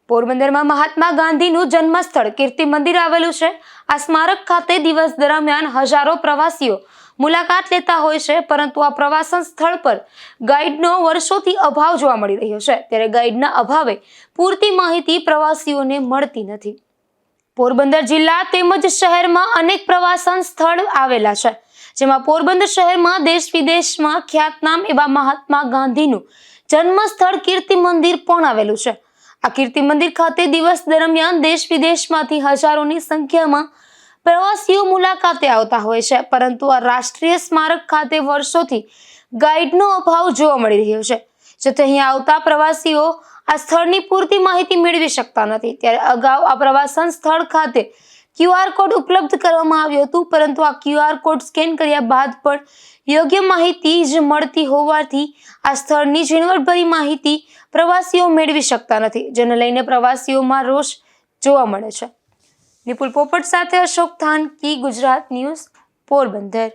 પોરબંદરમાં મહાત્મા ગાંધીનું જન્મસ્થળ કીર્તિ મંદિર આવેલું છે। આ સ્મારક ખાતે દિવસ દરમિયાન હજારો પ્રવાસીઓ મુલાકાત લેતા હોય છે, પરંતુ આ પ્રવાસન સ્થળ પર ગાઈડનો વર્ષોથી અભાવ જોવા મળી રહ્યો છે। ત્યારે ગાઈડના અભાવે પૂરતી માહિતી પ્રવાસીઓને મળતી નથી। પોરબંદર જિલ્લા તેમજ શહેરમાં અનેક પ્રવાસન સ્થળ આવેલા છે, જેમાં પોરબંદર શહેરમાં દેશ વિદેશમાં ખ્યાતનામ એવા મહાત્મા ગાંધીનું જન્મસ્થળ કીર્તિ મંદિર પણ આવેલું છે। આ કીર્તિ મંદિર ખાતે દિવસ દરમિયાન દેશ વિદેશમાંથી હજારોની સંખ્યામાં પ્રવાસીઓ મુલાકાતે આવતા હોય છે, પરંતુ આ રાષ્ટ્રીય સ્મારક ખાતે વર્ષોથી ગાઈડનો અભાવ જોવા મળી રહ્યો છે, જેથી અહીં આવતા પ્રવાસીઓ આ સ્થળની પૂરતી માહિતી મેળવી શકતા નથી। ત્યારે અગાઉ આ પ્રવાસન સ્થળ ખાતે QR કોડ ઉપલબ્ધ કરવામાં આવ્યું હતું, પરંતુ આ QR કોડ સ્કેન કર્યા બાદ પણ યોગ્ય માહિતી જ મળતી હોવાથી આ સ્થળની ઝીણવટભરી માહિતી પ્રવાસીઓ મેળવી શકતા નથી, જેને લઈને પ્રવાસીઓમાં રોષ જોવા મળે છે। નિપુલ પોપટ સાથે અશોક થાનકી, ગુજરાત ન્યૂઝ, પોરબંદર।